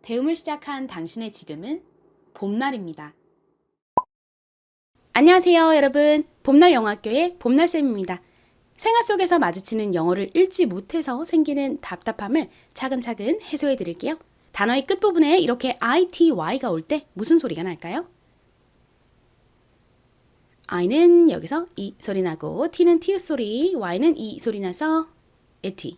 배움을 시작한 당신의 지금은 봄날입니다. 안녕하세요, 여러분. 봄날 영어학교의 봄날쌤입니다. 생활 속에서 마주치는 영어를 읽지 못해서 생기는 답답함을 차근차근 해소해 드릴게요. 단어의 끝부분에 이렇게 ITY가 올 때 무슨 소리가 날까요? I는 여기서 이 소리 나고 T는 T 소리, Y는 이 소리 나서 ET,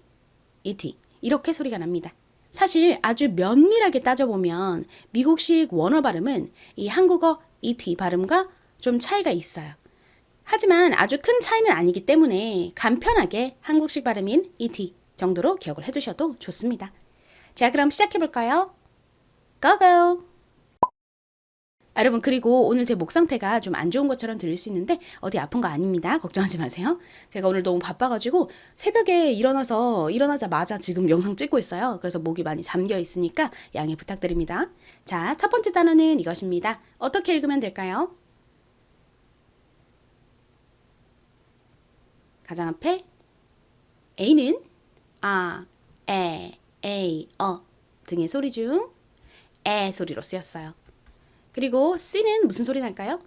ET 이렇게 소리가 납니다. 사실 아주 면밀하게 따져보면 미국식 원어 발음은 이 한국어 ET 발음과 좀 차이가 있어요. 하지만 아주 큰 차이는 아니기 때문에 간편하게 한국식 발음인 ET 정도로 기억을 해두셔도 좋습니다. 자, 그럼 시작해볼까요? Go go! 여러분, 그리고 오늘 제 목 상태가 좀 안 좋은 것처럼 들릴 수 있는데 어디 아픈 거 아닙니다. 걱정하지 마세요. 제가 오늘 너무 바빠가지고 새벽에 일어나자마자 지금 영상 찍고 있어요. 그래서 목이 많이 잠겨 있으니까 양해 부탁드립니다. 자, 첫 번째 단어는 이것입니다. 어떻게 읽으면 될까요? 가장 앞에 A는 아, 에, 등의 소리 중 에 소리로 쓰였어요. 그리고 C는 무슨 소리 날까요?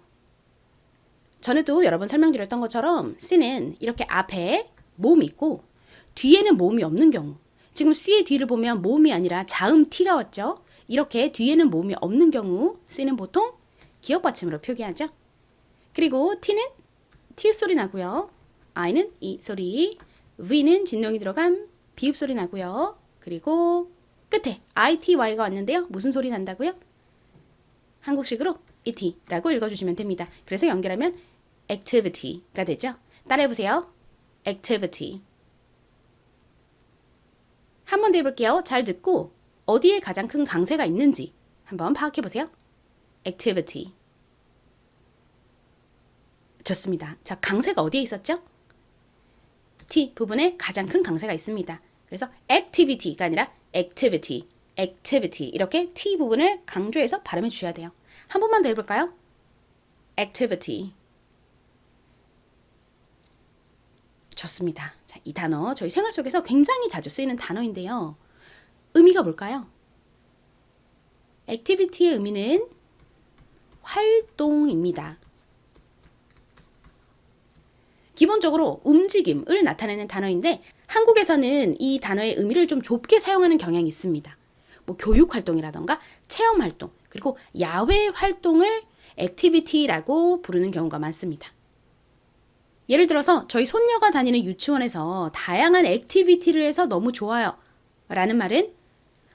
전에도 여러 번 설명드렸던 것처럼 C는 이렇게 앞에 모음이 있고 뒤에는 모음이 없는 경우, 지금 C의 뒤를 보면 모음이 아니라 자음 T가 왔죠. 이렇게 뒤에는 모음이 없는 경우 C는 보통 기억 받침으로 표기하죠. 그리고 T는 T 소리 나고요. I는 이 소리, V는 진동이 들어간 비읍 소리 나고요. 그리고 끝에 ITY가 왔는데요. 무슨 소리 난다고요? 한국식으로 ET라고 읽어주시면 됩니다. 그래서 연결하면 activity가 되죠. 따라해보세요. activity. 한 번 더 해볼게요. 잘 듣고 어디에 가장 큰 강세가 있는지 한번 파악해보세요. activity. 좋습니다. 자, 강세가 어디에 있었죠? T 부분에 가장 큰 강세가 있습니다. 그래서 activity가 아니라 activity, activity 이렇게 T 부분을 강조해서 발음해 주셔야 돼요. 한 번만 더 해볼까요? activity. 좋습니다. 자, 이 단어 저희 생활 속에서 굉장히 자주 쓰이는 단어인데요. 의미가 뭘까요? activity의 의미는 활동입니다. 기본적으로 움직임을 나타내는 단어인데 한국에서는 이 단어의 의미를 좀 좁게 사용하는 경향이 있습니다. 뭐 교육 활동이라던가 체험 활동, 그리고 야외 활동을 액티비티라고 부르는 경우가 많습니다. 예를 들어서 저희 손녀가 다니는 유치원에서 다양한 액티비티를 해서 너무 좋아요 라는 말은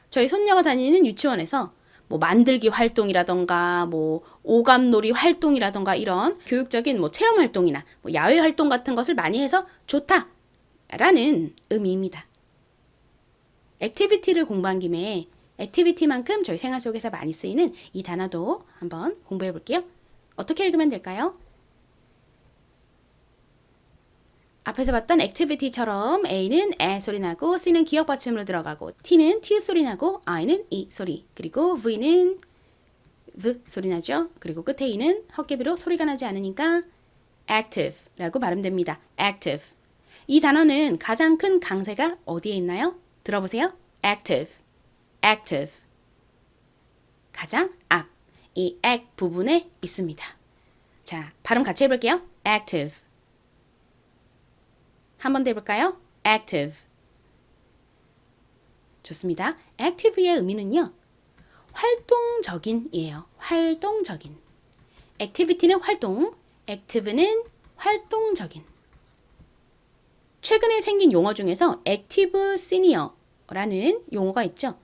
저희 손녀가 다니는 유치원에서 뭐 만들기 활동이라던가 뭐 오감놀이 활동이라던가 이런 교육적인 뭐 체험 활동이나 뭐 야외 활동 같은 것을 많이 해서 좋다 라는 의미입니다. 액티비티를 공부한 김에 액티비티만큼 저희 생활 속에서 많이 쓰이는 이 단어도 한번 공부해 볼게요. 어떻게 읽으면 될까요? 앞에서 봤던 액티비티처럼 A는 에 소리 나고 C는 기억 받침으로 들어가고 T는 T 소리 나고 I는 이 소리, 그리고 V는 V 소리 나죠. 그리고 끝에 E는 헛개비로 소리가 나지 않으니까 active라고 발음됩니다. active. 이 단어는 가장 큰 강세가 어디에 있나요? 들어보세요. active, active. 가장 앞, 이 act 부분에 있습니다. 자, 발음 같이 해볼게요. active. 한 번 더 해볼까요? active. 좋습니다. active의 의미는요. 활동적인이에요. 활동적인. activity는 활동, active는 활동적인. 최근에 생긴 용어 중에서 active senior라는 용어가 있죠.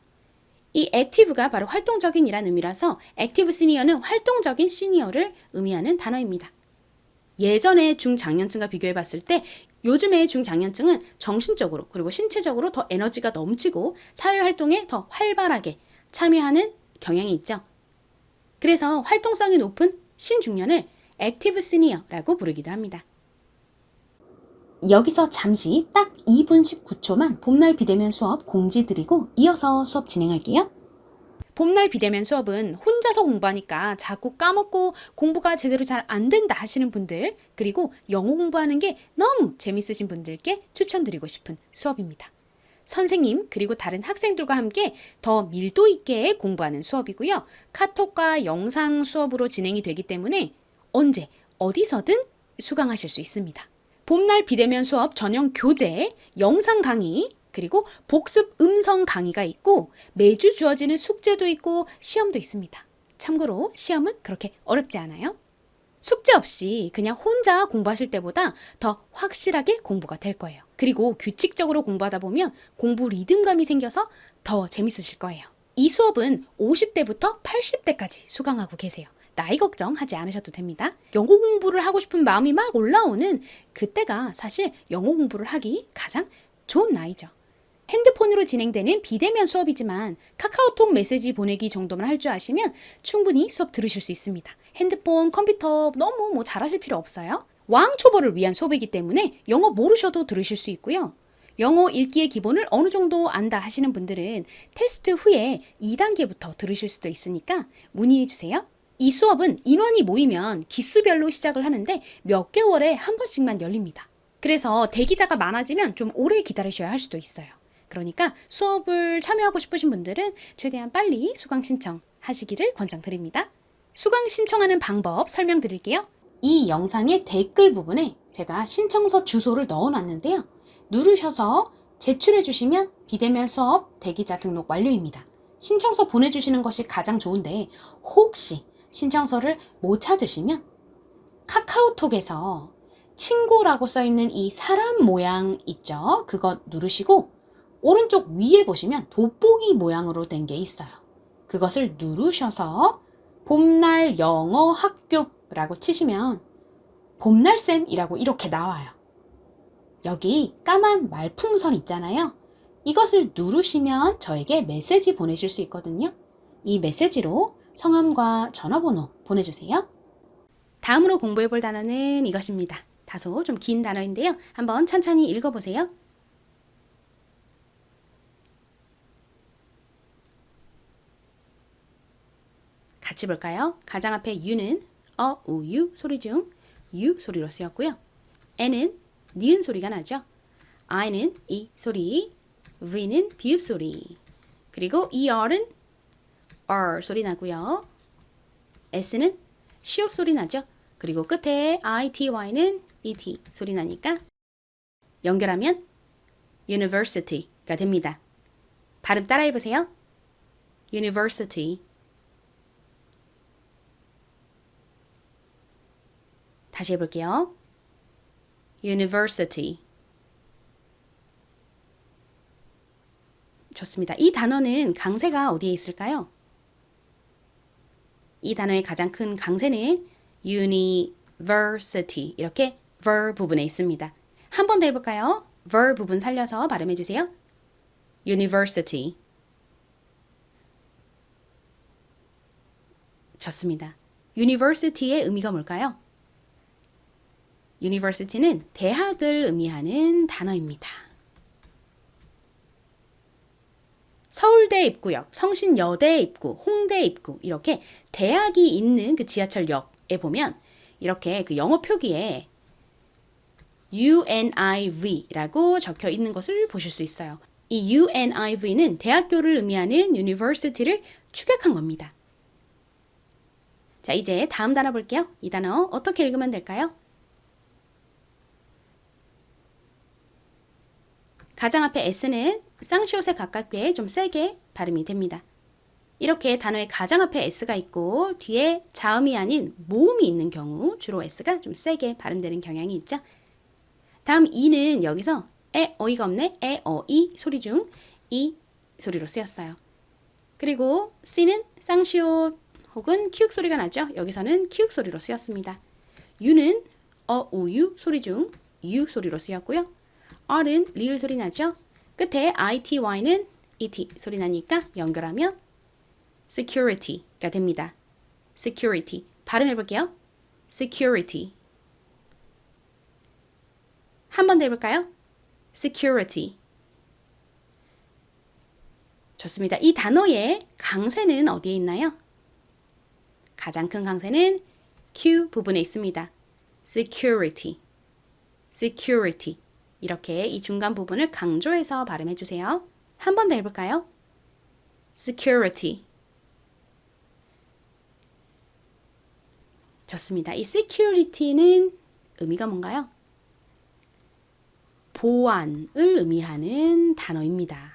이 active가 바로 활동적인이라는 의미라서 active senior는 활동적인 시니어를 의미하는 단어입니다. 예전에 중장년층과 비교해 봤을 때 요즘의 중장년층은 정신적으로 그리고 신체적으로 더 에너지가 넘치고 사회활동에 더 활발하게 참여하는 경향이 있죠. 그래서 활동성이 높은 신중년을 액티브 시니어라고 부르기도 합니다. 여기서 잠시 딱 2분 19초만 봄날 비대면 수업 공지 드리고 이어서 수업 진행할게요. 봄날 비대면 수업은 혼자서 공부하니까 자꾸 까먹고 공부가 제대로 잘 안 된다 하시는 분들, 그리고 영어 공부하는 게 너무 재밌으신 분들께 추천드리고 싶은 수업입니다. 선생님 그리고 다른 학생들과 함께 더 밀도 있게 공부하는 수업이고요. 카톡과 영상 수업으로 진행이 되기 때문에 언제 어디서든 수강하실 수 있습니다. 봄날 비대면 수업 전용 교재, 영상 강의, 그리고 복습 음성 강의가 있고 매주 주어지는 숙제도 있고 시험도 있습니다. 참고로 시험은 그렇게 어렵지 않아요. 숙제 없이 그냥 혼자 공부하실 때보다 더 확실하게 공부가 될 거예요. 그리고 규칙적으로 공부하다 보면 공부 리듬감이 생겨서 더 재밌으실 거예요. 이 수업은 50대부터 80대까지 수강하고 계세요. 나이 걱정하지 않으셔도 됩니다. 영어 공부를 하고 싶은 마음이 막 올라오는 그때가 사실 영어 공부를 하기 가장 좋은 나이죠. 핸드폰으로 진행되는 비대면 수업이지만 카카오톡 메시지 보내기 정도만 할 줄 아시면 충분히 수업 들으실 수 있습니다. 핸드폰, 컴퓨터 너무 잘하실 필요 없어요. 왕초보를 위한 수업이기 때문에 영어 모르셔도 들으실 수 있고요. 영어 읽기의 기본을 어느 정도 안다 하시는 분들은 테스트 후에 2단계부터 들으실 수도 있으니까 문의해 주세요. 이 수업은 인원이 모이면 기수별로 시작을 하는데 몇 개월에 한 번씩만 열립니다. 그래서 대기자가 많아지면 좀 오래 기다리셔야 할 수도 있어요. 그러니까 수업을 참여하고 싶으신 분들은 최대한 빨리 수강 신청하시기를 권장드립니다. 수강 신청하는 방법 설명드릴게요. 이 영상의 댓글 부분에 제가 신청서 주소를 넣어놨는데요. 누르셔서 제출해 주시면 비대면 수업 대기자 등록 완료입니다. 신청서 보내주시는 것이 가장 좋은데 혹시 신청서를 못 찾으시면 카카오톡에서 친구라고 써있는 이 사람 모양 있죠? 그거 누르시고 오른쪽 위에 보시면 돋보기 모양으로 된 게 있어요. 그것을 누르셔서 봄날 영어 학교라고 치시면 봄날쌤이라고 이렇게 나와요. 여기 까만 말풍선 있잖아요. 이것을 누르시면 저에게 메시지 보내실 수 있거든요. 이 메시지로 성함과 전화번호 보내주세요. 다음으로 공부해 볼 단어는 이것입니다. 다소 좀 긴 단어인데요. 한번 천천히 읽어보세요. 같이 볼까요? 가장 앞에 U는 우, 유 소리 중 U 소리로 쓰였고요. N은 니은 소리가 나죠. I는 이 소리, V는 비읍 소리, 그리고 ER은 R 소리 나고요. S는 시옷 소리 나죠. 그리고 끝에 ITY는 ET 소리 나니까 연결하면 University가 됩니다. 발음 따라해 보세요. University. 다시 해볼게요. University. 좋습니다. 이 단어는 강세가 어디에 있을까요? 이 단어의 가장 큰 강세는 University 이렇게 ver 부분에 있습니다. 한 번 더 해볼까요? ver 부분 살려서 발음해 주세요. University. 좋습니다. University의 의미가 뭘까요? University는 대학을 의미하는 단어입니다. 서울대 입구역, 성신여대 입구, 홍대 입구 이렇게 대학이 있는 그 지하철역에 보면 이렇게 그 영어 표기에 UNIV라고 적혀 있는 것을 보실 수 있어요. 이 UNIV는 대학교를 의미하는 University를 축약한 겁니다. 자, 이제 다음 단어 볼게요. 이 단어 어떻게 읽으면 될까요? 가장 앞에 S는 쌍시옷에 가깝게 좀 세게 발음이 됩니다. 이렇게 단어의 가장 앞에 S가 있고 뒤에 자음이 아닌 모음이 있는 경우 주로 S가 좀 세게 발음되는 경향이 있죠. 다음 E는 여기서 어이가 없네, 어이 소리 중 이 소리로 쓰였어요. 그리고 C는 쌍시옷 혹은 키읔 소리가 나죠. 여기서는 키읔 소리로 쓰였습니다. U는 우유 소리 중 U 소리로 쓰였고요. R은 리을 소리 나죠. 끝에 ITY는 ET 소리 나니까 연결하면 security가 됩니다. security. 발음해 볼게요. security. 한 번 더 해볼까요? security. 좋습니다. 이 단어의 강세는 어디에 있나요? 가장 큰 강세는 Q 부분에 있습니다. security. security. 이렇게 이 중간 부분을 강조해서 발음해 주세요. 한 번 더 해볼까요? security. 좋습니다. 이 security는 의미가 뭔가요? 보안을 의미하는 단어입니다.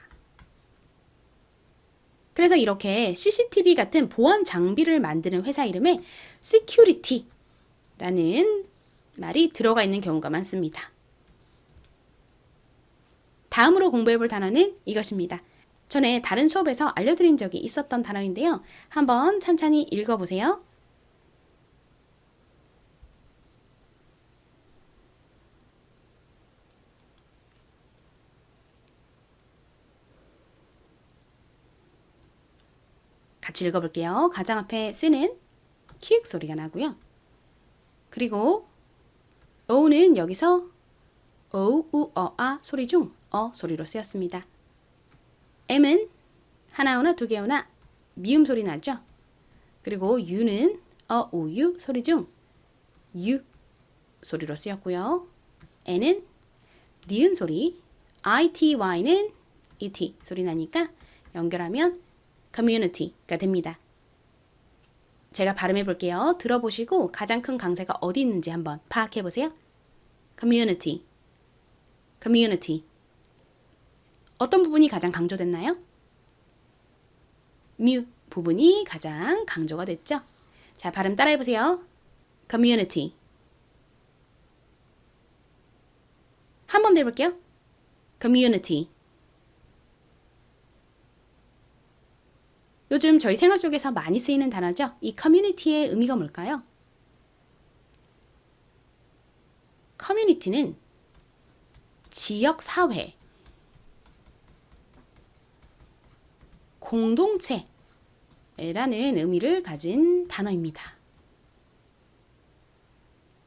그래서 이렇게 CCTV 같은 보안 장비를 만드는 회사 이름에 security라는 말이 들어가 있는 경우가 많습니다. 다음으로 공부해 볼 단어는 이것입니다. 전에 다른 수업에서 알려드린 적이 있었던 단어인데요. 한번 찬찬히 읽어보세요. 같이 읽어볼게요. 가장 앞에 쓰는 키읔 소리가 나고요. 그리고 어는 여기서 어, 우, 어, 아 소리 중 어 소리로 쓰였습니다. M은 하나 오나 두 개 오나 미음 소리 나죠? 그리고 U는 어, 우, 유 소리 중 유 소리로 쓰였고요. N은 니은 소리, ITY는 ET 소리 나니까 연결하면 community가 됩니다. 제가 발음해 볼게요. 들어보시고 가장 큰 강세가 어디 있는지 한번 파악해 보세요. community, community. 어떤 부분이 가장 강조됐나요? 뮤 부분이 가장 강조가 됐죠. 자, 발음 따라해 보세요. community. 한 번 더 해볼게요. community. 요즘 저희 생활 속에서 많이 쓰이는 단어죠. 이 커뮤니티의 의미가 뭘까요? 커뮤니티는 지역사회, 공동체라는 의미를 가진 단어입니다.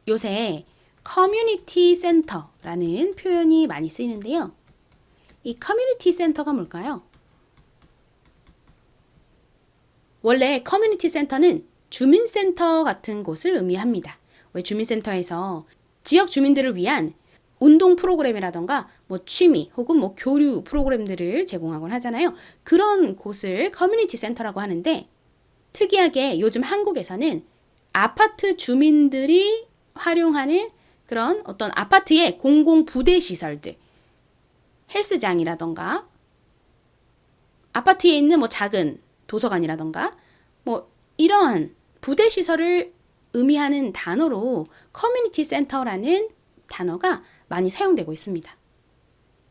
요새 커뮤니티 센터라는 표현이 많이 쓰이는데요. 이 커뮤니티 센터가 뭘까요? 원래 커뮤니티 센터는 주민센터 같은 곳을 의미합니다. 왜 주민센터에서 지역 주민들을 위한 운동 프로그램이라던가 뭐 취미 혹은 뭐 교류 프로그램들을 제공하곤 하잖아요. 그런 곳을 커뮤니티 센터라고 하는데 특이하게 요즘 한국에서는 아파트 주민들이 활용하는 그런 어떤 아파트의 공공 부대 시설들, 헬스장이라던가 아파트에 있는 뭐 작은 도서관이라던가 뭐 이러한 부대 시설을 의미하는 단어로 커뮤니티 센터라는 단어가 많이 사용되고 있습니다.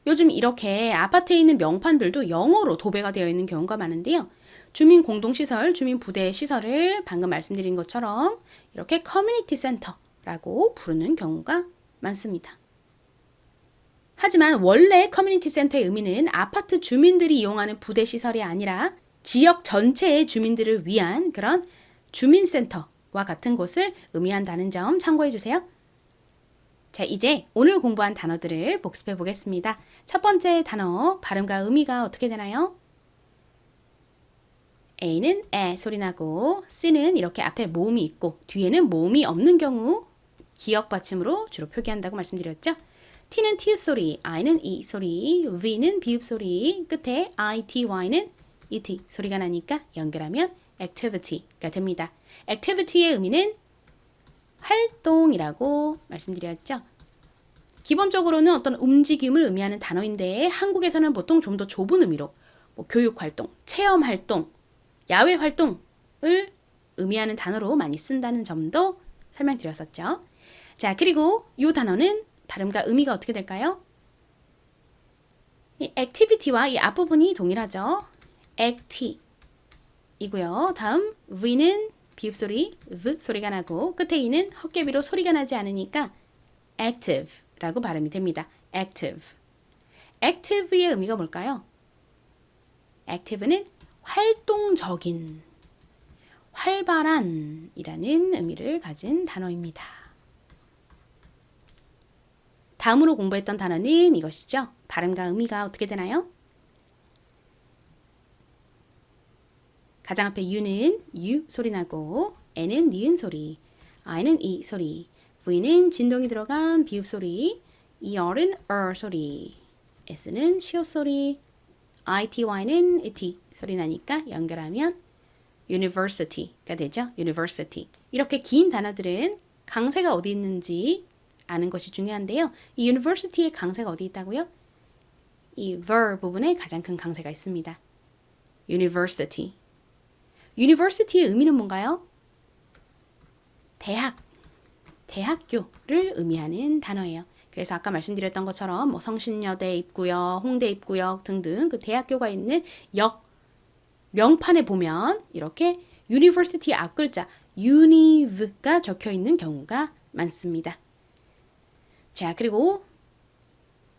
요즘 이렇게 아파트에 있는 명판들도 영어로 도배가 되어 있는 경우가 많은데요. 주민 공동시설, 주민 부대 시설을 방금 말씀드린 것처럼 이렇게 커뮤니티 센터라고 부르는 경우가 많습니다. 하지만 원래 커뮤니티 센터의 의미는 아파트 주민들이 이용하는 부대 시설이 아니라 지역 전체의 주민들을 위한 그런 주민센터와 같은 곳을 의미한다는 점 참고해 주세요. 자, 이제 오늘 공부한 단어들을 복습해 보겠습니다. 첫 번째 단어, 발음과 의미가 어떻게 되나요? A는 에 소리 나고 C는 이렇게 앞에 모음이 있고 뒤에는 모음이 없는 경우 기역 받침으로 주로 표기한다고 말씀드렸죠. T는 T 소리, I는 E 소리, V는 비읍 소리, 끝에 ITY는 ET 소리가 나니까 연결하면 activity가 됩니다. activity의 의미는 활동이라고 말씀드렸죠. 기본적으로는 어떤 움직임을 의미하는 단어인데 한국에서는 보통 좀 더 좁은 의미로 뭐 교육활동, 체험활동, 야외활동을 의미하는 단어로 많이 쓴다는 점도 설명드렸었죠. 자, 그리고 이 단어는 발음과 의미가 어떻게 될까요? 이 activity와 이 앞부분이 동일하죠. acti 이고요. 다음 V는 비읍소리, V 소리가 나고 끝에 E는 헛개비로 소리가 나지 않으니까 active라고 발음이 됩니다. active. active의 의미가 뭘까요? active는 활동적인, 활발한이라는 의미를 가진 단어입니다. 다음으로 공부했던 단어는 이것이죠. 발음과 의미가 어떻게 되나요? 가장 앞에 U는 U 소리 나고 N은 니은 소리, I는 E 소리, V는 진동이 들어간 비읍 소리, ER은 소리, S는 시옷 소리, ITY는 IT 소리 나니까 연결하면 university가 되죠. university. 이렇게 긴 단어들은 강세가 어디 있는지 아는 것이 중요한데요. 이 university의 강세가 어디 있다고요? 이 ver 부분에 가장 큰 강세가 있습니다. university. university의 의미는 뭔가요? 대학, 대학교를 의미하는 단어예요. 그래서 아까 말씀드렸던 것처럼 뭐 성신여대 입구역, 홍대 입구역 등등 그 대학교가 있는 역 명판에 보면 이렇게 university 앞글자 unive가 적혀 있는 경우가 많습니다. 자, 그리고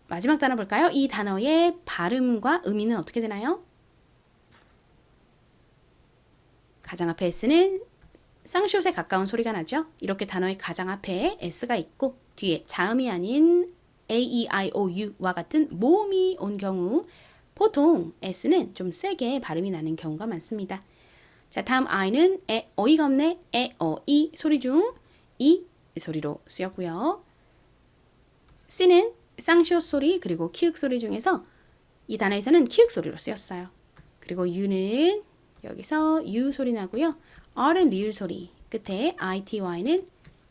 마지막 단어 볼까요? 이 단어의 발음과 의미는 어떻게 되나요? 가장 앞에 S는 쌍시옷에 가까운 소리가 나죠? 이렇게 단어의 가장 앞에 S가 있고 뒤에 자음이 아닌 A, E, I, O, U와 같은 모음이 온 경우 보통 S는 좀 세게 발음이 나는 경우가 많습니다. 자, 다음 I는 어이가 없네, 이 소리 중 이 소리로 쓰였고요. C는 쌍시옷 소리 그리고 키읔 소리 중에서 이 단어에서는 키읔 소리로 쓰였어요. 그리고 U는 여기서 U 소리 나고요. R은 리을 소리, 끝에 ITY는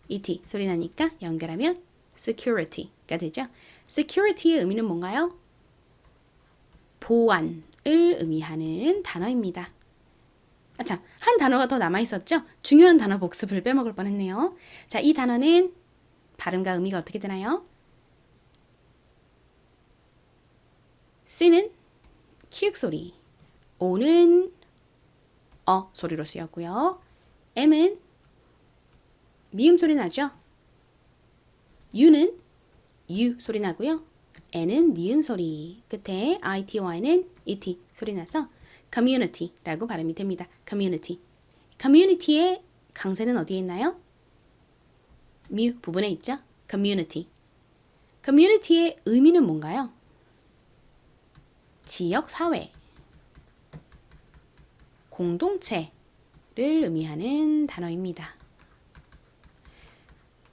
ET 소리 나니까 연결하면 security가 되죠. security의 의미는 뭔가요? 보안을 의미하는 단어입니다. 참, 한 단어가 더 남아있었죠? 중요한 단어 복습을 빼먹을 뻔했네요. 자, 이 단어는 발음과 의미가 어떻게 되나요? C는 키읔 소리, O는 소리로 쓰였고요. M은 미음 소리 나죠? U는 U 소리 나고요. N은 니은 소리, 끝에 ITY는 ET 소리 나서 community라고 발음이 됩니다. community. community의 강세는 어디에 있나요? 뮤 부분에 있죠? community. community의 의미는 뭔가요? 지역 사회, 공동체를 의미하는 단어입니다.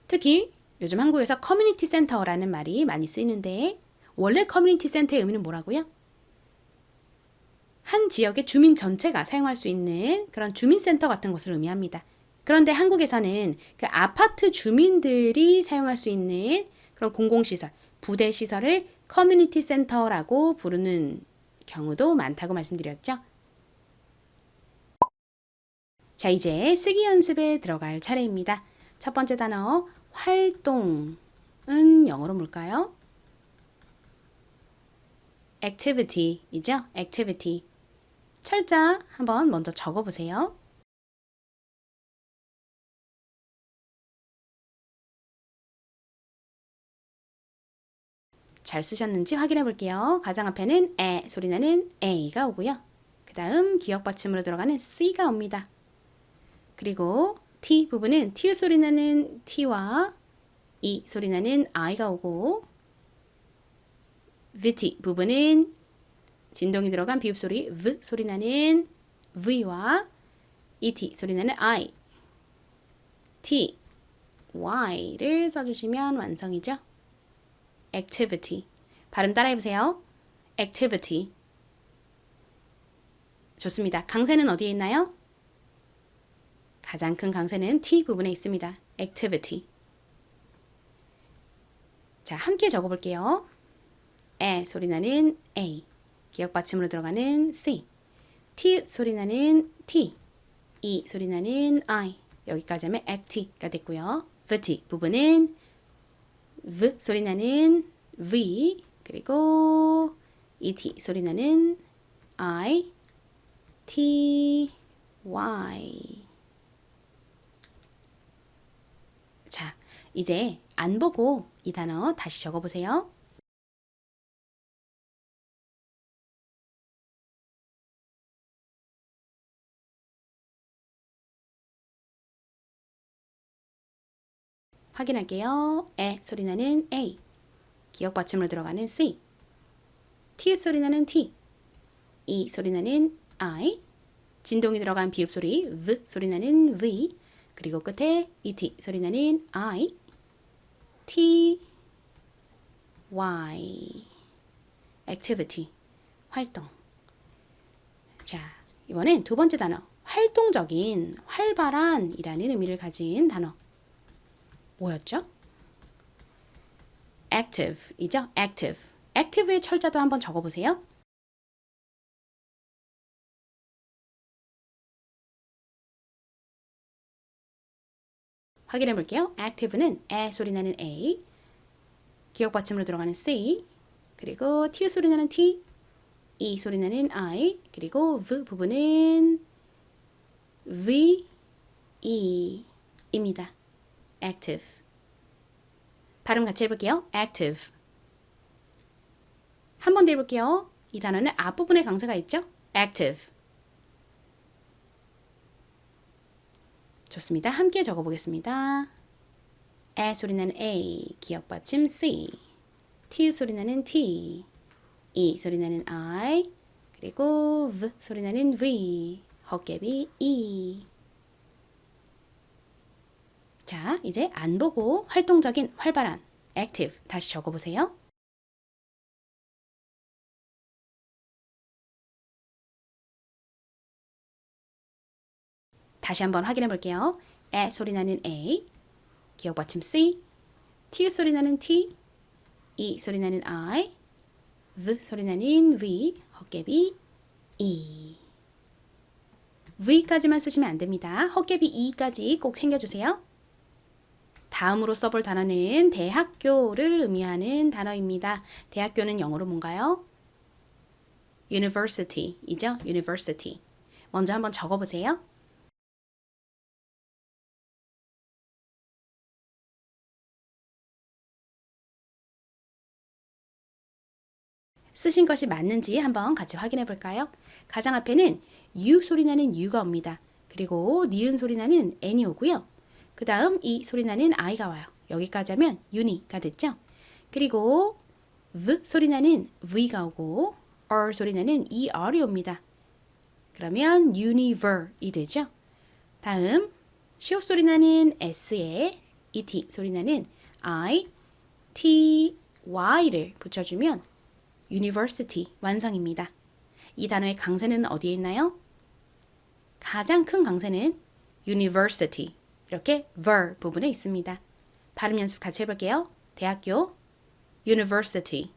특히 요즘 한국에서 커뮤니티 센터라는 말이 많이 쓰이는데 원래 커뮤니티 센터의 의미는 뭐라고요? 한 지역의 주민 전체가 사용할 수 있는 그런 주민센터 같은 것을 의미합니다. 그런데 한국에서는 그 아파트 주민들이 사용할 수 있는 그런 공공시설, 부대시설을 커뮤니티 센터라고 부르는 경우도 많다고 말씀드렸죠. 자, 이제 쓰기 연습에 들어갈 차례입니다. 첫 번째 단어, 활동은 영어로 뭘까요? activity이죠? activity. 철자 한번 먼저 적어보세요. 잘 쓰셨는지 확인해 볼게요. 가장 앞에는 에 소리 나는 A가 오고요. 그 다음 기역 받침으로 들어가는 C가 옵니다. 그리고 T 부분은 T 소리 나는 T와 E 소리 나는 I가 오고 VT 부분은 진동이 들어간 비읍 소리 V 소리 나는 V와 ET 소리 나는 I, T, Y를 써주시면 완성이죠. activity. 발음 따라해보세요. activity. 좋습니다. 강세는 어디에 있나요? 가장 큰 강세는 T 부분에 있습니다. activity. 자, 함께 적어볼게요. 에 소리 나는 A, 기역 받침으로 들어가는 C, T 소리 나는 T, E 소리 나는 I, 여기까지 하면 act가 됐고요. VT 부분은 V 소리 나는 V, 그리고 ET 소리 나는 I, T, Y. 자, 이제 안 보고 이 단어 다시 적어보세요. 확인할게요. 에 소리 나는 A, 기역 받침으로 들어가는 C, T 소리 나는 T, E 소리 나는 I, 진동이 들어간 비읍 소리 V 소리 나는 V, 그리고 끝에 ET 소리 나는 I, T, Y. activity. 활동. 자, 이번엔 두 번째 단어. 활동적인, 활발한이라는 의미를 가진 단어. 뭐였죠? active이죠? active. active의 철자도 한번 적어보세요. 확인해 볼게요. active는 에 소리 나는 A, 기억 받침으로 들어가는 C, 그리고 T 소리 나는 T, E 소리 나는 I, 그리고 V 부분은 V, E입니다. active. 발음 같이 해볼게요. active. 한 번 더 해볼게요. 이 단어는 앞부분에 강세가 있죠? active. 좋습니다. 함께 적어보겠습니다. 에 소리 나는 A, 기억 받침 C, T 소리 나는 T, E 소리 나는 I, 그리고 V 소리 나는 V, 헛개비 E. 자, 이제 안 보고 활동적인, 활발한, active 다시 적어보세요. 다시 한번 확인해 볼게요. 에 소리 나는 A, 기억 받침 C, T 소리 나는 T, E 소리 나는 I, V 소리 나는 V, 헛개비 E. V까지만 쓰시면 안 됩니다. 헛개비 E까지 꼭 챙겨주세요. 다음으로 써볼 단어는 대학교를 의미하는 단어입니다. 대학교는 영어로 뭔가요? university이죠? university. 먼저 한번 적어보세요. 쓰신 것이 맞는지 한번 같이 확인해 볼까요? 가장 앞에는 U 소리 나는 U가 옵니다. 그리고 니은 소리 나는 N이 오고요. 그 다음 이 소리 나는 I가 와요. 여기까지 하면 uni가 됐죠? 그리고 V 소리 나는 V가 오고 R 소리 나는 ER이 옵니다. 그러면 univer이 되죠? 다음 시옷 소리 나는 S에 ET 소리 나는 I, T, Y를 붙여주면 university 완성입니다. 이 단어의 강세는 어디에 있나요? 가장 큰 강세는 university 이렇게 ver 부분에 있습니다. 발음 연습 같이 해볼게요. 대학교 university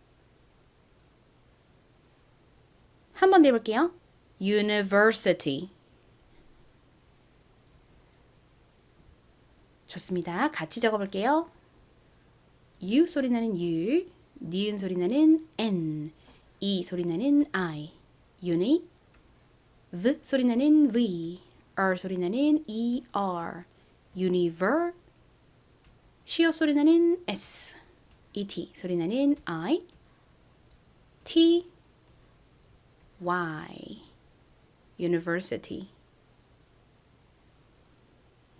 한 번 더 해볼게요. university 좋습니다. 같이 적어볼게요. U 소리 나는 U, 니은 소리 나는 N, E 소리 나는 I, uni, V 소리 나는 V, R 소리 나는 ER, univer, 시옷 소리 나는 S, ET 소리 나는 I, T, Y, university.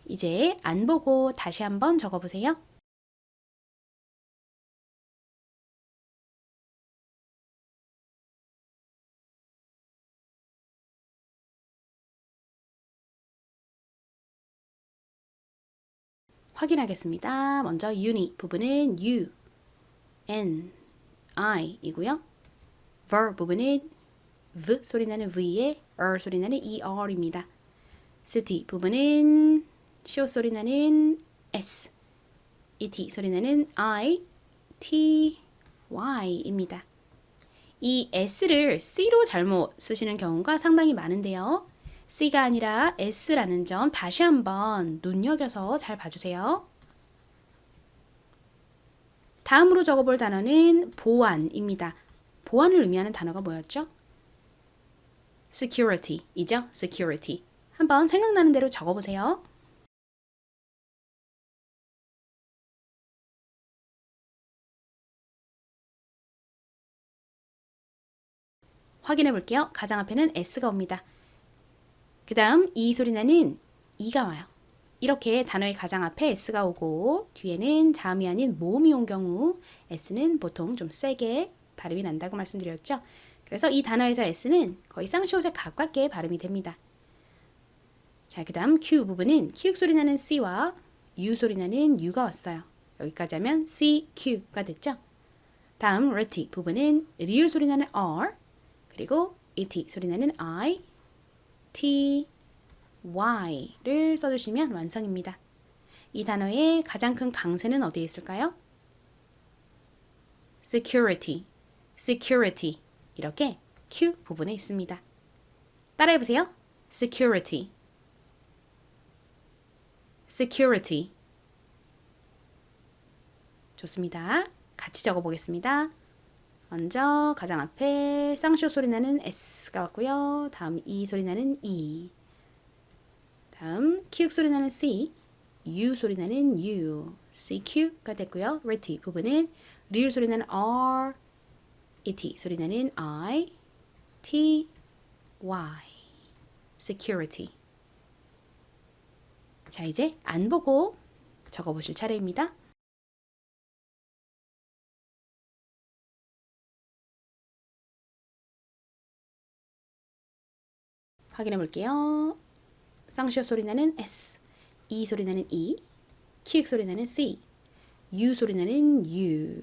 이제 안 보고 다시 한번 적어보세요. 확인하겠습니다. 먼저 uni 부분은 U, N, I 이고요. ver 부분은 V 소리 나는 V에 R 소리 나는 ER입니다. city 부분은 시옷 소리 나는 S, ET 소리 나는 I, T, Y입니다. 이 S를 C로 잘못 쓰시는 경우가 상당히 많은데요. C가 아니라 S라는 점 다시 한번 눈여겨서 잘 봐주세요. 다음으로 적어볼 단어는 보안입니다. 보안을 의미하는 단어가 뭐였죠? security이죠? security. 한번 생각나는 대로 적어보세요. 확인해 볼게요. 가장 앞에는 S가 옵니다. 그 다음 E 소리 나는 E가 와요. 이렇게 단어의 가장 앞에 S가 오고 뒤에는 자음이 아닌 모음이 온 경우 S는 보통 좀 세게 발음이 난다고 말씀드렸죠. 그래서 이 단어에서 S는 거의 쌍시옷에 가깝게 발음이 됩니다. 자, 그 다음 Q 부분은 키읔 소리 나는 C와 U 소리 나는 U가 왔어요. 여기까지 하면 C, Q가 됐죠. 다음 르티 부분은 리을 소리 나는 R 그리고 ET 소리 나는 I, T, Y를 써주시면 완성입니다. 이 단어의 가장 큰 강세는 어디에 있을까요? security, security 이렇게 Q 부분에 있습니다. 따라해보세요. security, security. 좋습니다. 같이 적어보겠습니다. 먼저 가장 앞에 쌍시오 소리 나는 S가 왔고요. 다음 E 소리 나는 E. 다음 키읔 소리 나는 C, U 소리 나는 U, CQ가 됐고요. 레티 부분은 리을 소리 나는 R, ET 소리 나는 I, T, Y. security. 자, 이제 안 보고 적어보실 차례입니다. 확인해 볼게요. 쌍시오 소리 나는 S, E 소리 나는 E, 키읔 소리 나는 C, U 소리 나는 U,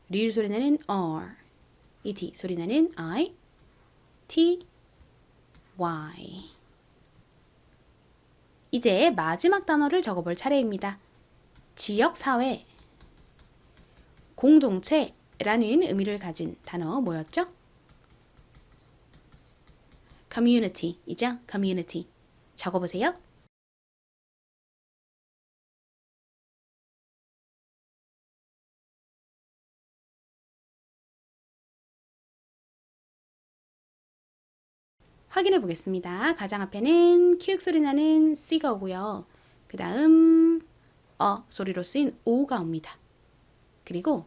리을 소리 나는 R, ET 소리 나는 I, T, Y. 이제 마지막 단어를 적어볼 차례입니다. 지역사회, 공동체라는 의미를 가진 단어 뭐였죠? community이죠? community. 적어보세요. 확인해 보겠습니다. 가장 앞에는 키읔 소리 나는 C가 오고요. 그 다음 소리로 쓰인 O가 옵니다. 그리고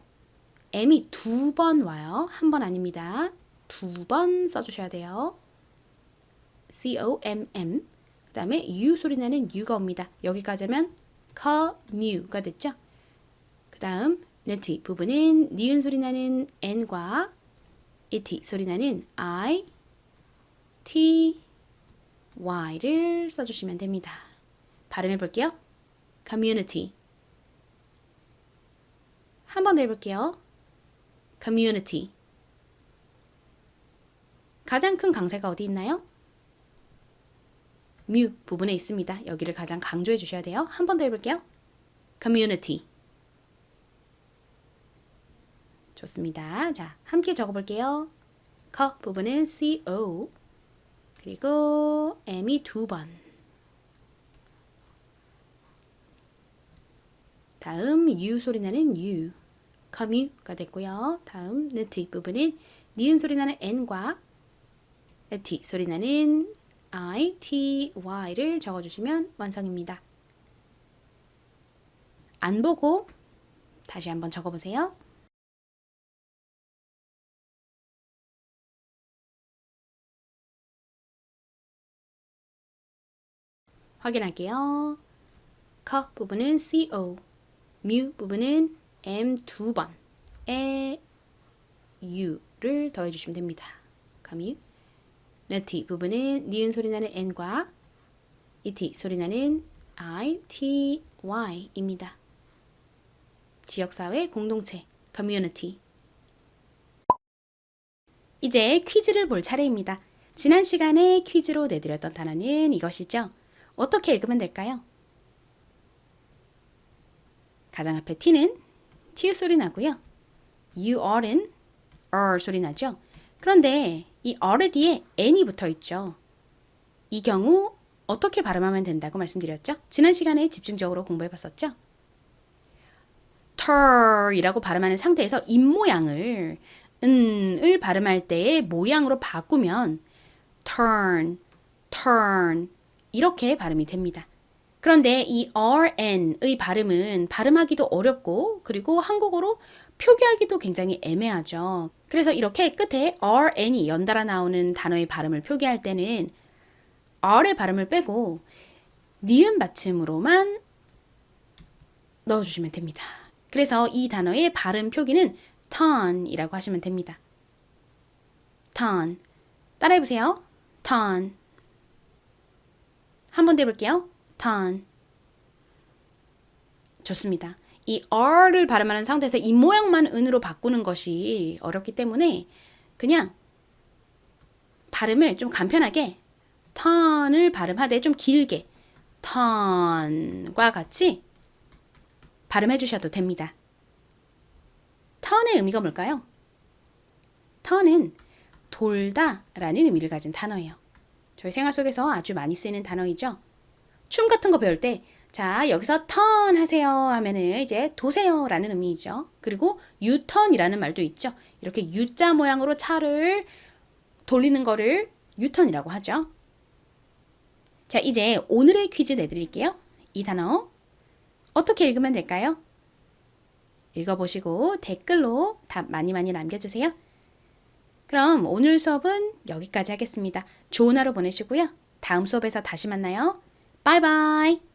M이 두 번 와요. 한 번 아닙니다. 두 번 써주셔야 돼요. COMM. 그 다음에 U 소리 나는 U가 옵니다. 여기까지 하면 commu가 됐죠? 그 다음 네티 부분은 니은 소리 나는 N과 ET 소리 나는 I, T, Y를 써주시면 됩니다. 발음해 볼게요. community. 한 번 더 해볼게요. community. 가장 큰 강세가 어디 있나요? 뮤 부분에 있습니다. 여기를 가장 강조해 주셔야 돼요. 한 번 더 해볼게요. community. 좋습니다. 자, 함께 적어볼게요. 커 부분은 CO 그리고 M이 두 번. 다음 U 소리 나는 U, commu가 됐고요. 다음 네티 부분은 니은 소리 나는 N과 T 소리 나는 I, T, Y를 적어주시면 완성입니다. 안 보고 다시 한번 적어보세요. 확인할게요. 커 부분은 CO, 뮤 부분은 M 두 번에 U를 더해주시면 됩니다. 커뮤. 네티 부분은 니은 소리 나는 N과 ET 소리 나는 I, T, Y입니다. 지역사회 공동체, community. 이제 퀴즈를 볼 차례입니다. 지난 시간에 퀴즈로 내드렸던 단어는 이것이죠. 어떻게 읽으면 될까요? 가장 앞에 T는 T 소리 나고요. UR은 R 소리 나죠. 그런데 이 R 뒤에 N이 붙어 있죠. 이 경우 어떻게 발음하면 된다고 말씀드렸죠? 지난 시간에 집중적으로 공부해 봤었죠? 털이라고 발음하는 상태에서 입모양을 을 발음할 때의 모양으로 바꾸면 turn 이렇게 발음이 됩니다. 그런데 이 RN의 발음은 발음하기도 어렵고 그리고 한국어로 표기하기도 굉장히 애매하죠. 그래서 이렇게 끝에 RN이 연달아 나오는 단어의 발음을 표기할 때는 R의 발음을 빼고 니은 받침으로만 넣어주시면 됩니다. 그래서 이 단어의 발음 표기는 turn이라고 하시면 됩니다. turn. 따라해보세요. turn. 한 번 더 해볼게요. turn. 좋습니다. 이 R를 발음하는 상태에서 입 모양만 은으로 바꾸는 것이 어렵기 때문에 그냥 발음을 좀 간편하게 턴을 발음하되 좀 길게 턴과 같이 발음해 주셔도 됩니다. 턴의 의미가 뭘까요? 턴은 돌다 라는 의미를 가진 단어예요. 저희 생활 속에서 아주 많이 쓰이는 단어이죠. 춤 같은 거 배울 때, 자, 여기서 턴 하세요 하면은 이제 도세요 라는 의미이죠. 그리고 유턴이라는 말도 있죠. 이렇게 U자 모양으로 차를 돌리는 거를 유턴이라고 하죠. 자, 이제 오늘의 퀴즈 내드릴게요. 이 단어 어떻게 읽으면 될까요? 읽어보시고 댓글로 답 많이 남겨주세요. 그럼 오늘 수업은 여기까지 하겠습니다. 좋은 하루 보내시고요. 다음 수업에서 다시 만나요. 바이바이.